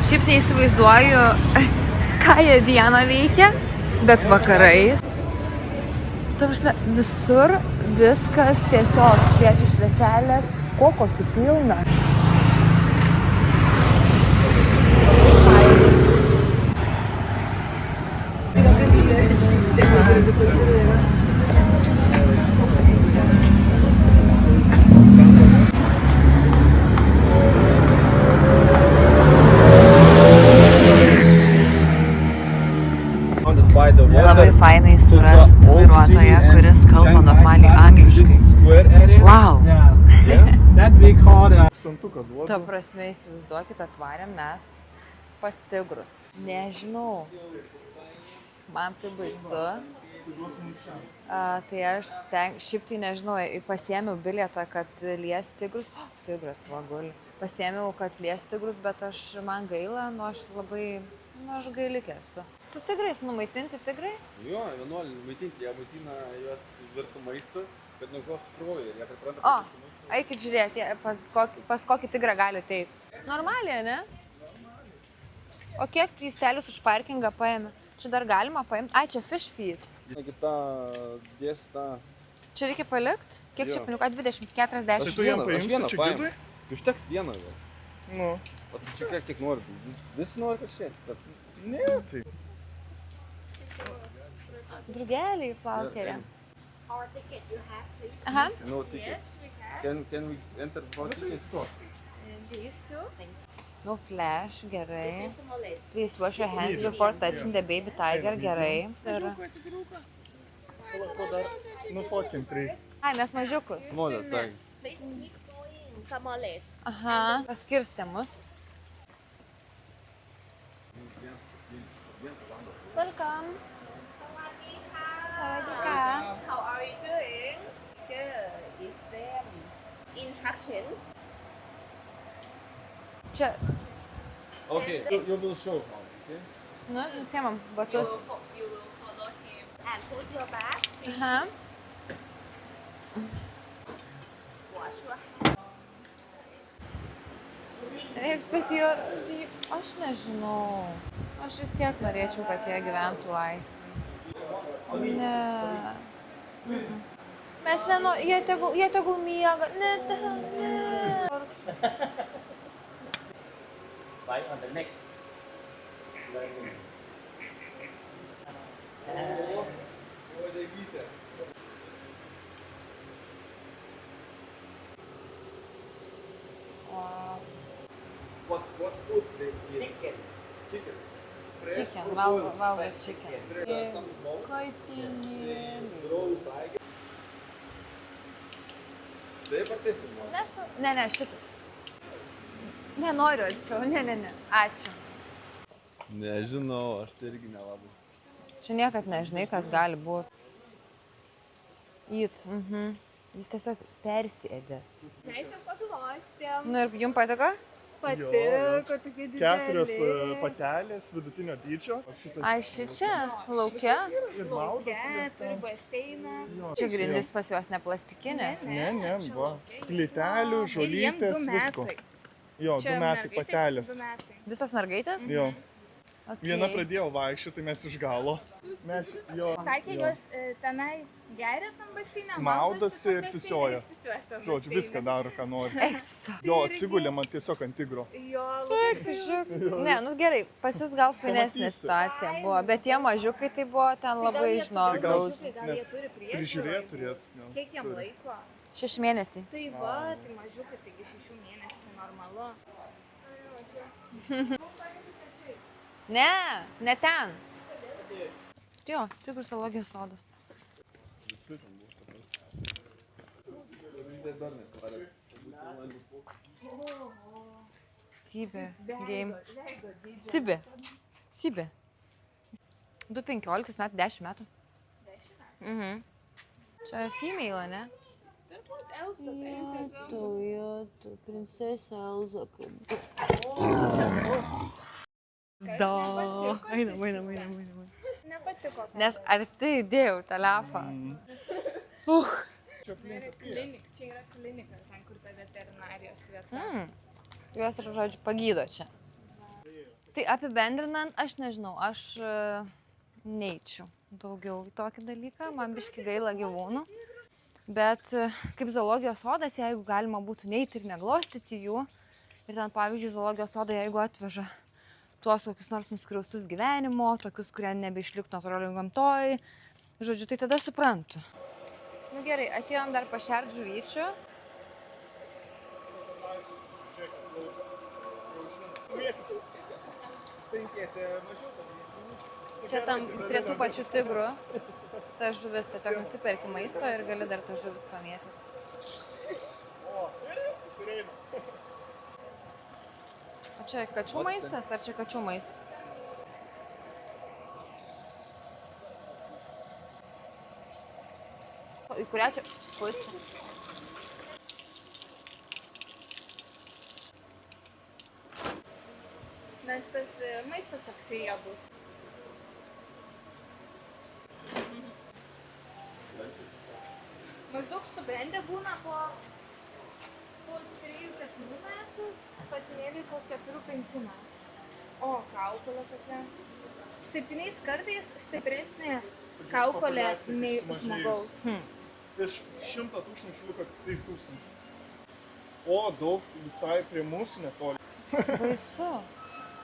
Šiaip neįsivaizduoju, ką jie dieną veikia, bet vakarais. Tarsi visur viskas tiesiog šviečia švieselės, kokosų pilna. Labai fainai surasti vairuotoją, kuris kalba normaliai angliškai. Wow! Ta prasme, įsivaizduokit, atvarėm mes pas tigrus. Nežinau, man tai baisu. Tai aš šiaip tai nežinau, pasiėmiau bilietą, kad lies tigrus. Tigras, va, guli. Pasiėmiau, kad lies tigrus, bet man gaila, aš labai, aš gailikė esu. Su tigrais numaitinti tigrai? Jo, vienuolį maitinti, jie maitina juos virtų maistu, kad nužuostų kraują ir jie pripranta. Eikit žiūrėti, pas kokį tigrą gali ateit. Normaliai, ne? O kiek tu justelius už parkingą paėmė? Čia dar galima paimti? Ai, čia fish feed. Kita dėsta. Čia reikia palikt? Kiek čia piniuką? 20, 40? Tai tu jam paimsi čia gidui? Užteks vieną jau. Nu. O tu čia kiek nori? Visi nori kažkiek. Ne, tai. Drugeliai plaukerė. Our ticket you have, please. Aha. No ticket. Yes, we can. Can we enter for ticket? These two. No flash, gerai. This is more less. Please wash your hands before touching the baby tiger, gerai. Ir... Nufotint reikia. Ai, mes mažiukus. Smolės, tai. Please keep going. Some more less. Aha. Paskirstė mus. Welcome. How are you doing? Good. Is there instructions? Čia, Okay. You will show how, okay? nu, nusiemam batus. You will follow him. And put your bag. Aha. Wash your hands. Bet jo, aš nežinau. Aš vis tiek norėčiau, kad jie gyventų laisvai. Ne. Mes jie tegul miega. Ne. Vargšų. Bite on the neck. What food they eat? Chicken. Chicken. Chicken, valgas chicken. Some bones. Kaitinėlį. Roll tiger. Taip ar taip? Ne, šitą. Nenoriu arčiau, ne. Ačiū. Nežinau, aš tai irgi nelabai. Čia niekad nežinai, kas gali būti. Jis tiesiog persėdės. Mes jau paglostėm. Nu ir jums patiko? Patiko, tokia didelė. 4 patelės vidutinio dydžio. Ai, šičia, lauke. Ir maudosi. Turi baseiną. Čia grindys pas juos ne plastikinės. Ne, buvo. Plytelių, žolytės, visko. Jo, 2 metai patelės. Visos mergaitės? Jo. Okay. Viena pradėjo vaikščioti, tai mes iš galo. Mes jo. Sakė, jos tenai geria tam baseinę, maudosi ir sisioja. Žodžiu, viską daro, ką nori. Jo, atsigulė man tiesiog ant tigro. Jo, Ne, nu gerai, pas jūs gal fainesnė situacija buvo, bet tie mažiukai tai buvo ten labai, žinok, graudžiai. gal jie turi priežiūrą. Prižiūrėt turėt. Kiek jam laiko? 6 mėnesiai. Tai va, tai mažiukai, taigi 6 mėnesių, tai normalu. Ne ten. Jo, tigrų zoologijos sodas. Sibė, game. Sibė. 2-15 metų, 10 metų. 10 metų? Čia female, ne? Elsa, Tu, princesė Elza. Einam. Nepatiko. Nes arti įdėjau telefą. Čia yra klinika, ten kur ta veterinarijos vieta. Juos, žodžiu, pagydo čia. Tai apibendrinant, aš nežinau, aš neičiau daugiau į tokį dalyką, man biški gaila gyvūnų. Bet kaip zoologijos sodas, jeigu galima būtų neiti ir neglostyti jų, ir ten, pavyzdžiui, zoologijos sodą, jeigu atveža tuos kokius nors nuskriaustus gyvenimo, tokius, kurie nebeišliktų natūraliai gamtoj, žodžiu, tai tada suprantu. Nu gerai, atėjom dar pašert žuvyčių. Čia tam prie tų pačių tigrų, ta žuvis tiesiog nusiperki maisto ir gali dar tą žuvis pamėtyti. O, ir viskas ir eina. O čia kačių maistas, ar čia kačių maistas? Į kurią čia pusę? Nes tas maistas toks riebus. Maždaug subrendę būna po 3-4 metų, patinėliai po 4-5 metų. O kaukolė tokia 7 kartais stipresnė kaukolė nei žmogaus. Iš 100 tūkstančių liko 3 tūkstančių. O, daug visai prie mūsų netoli. Baisu.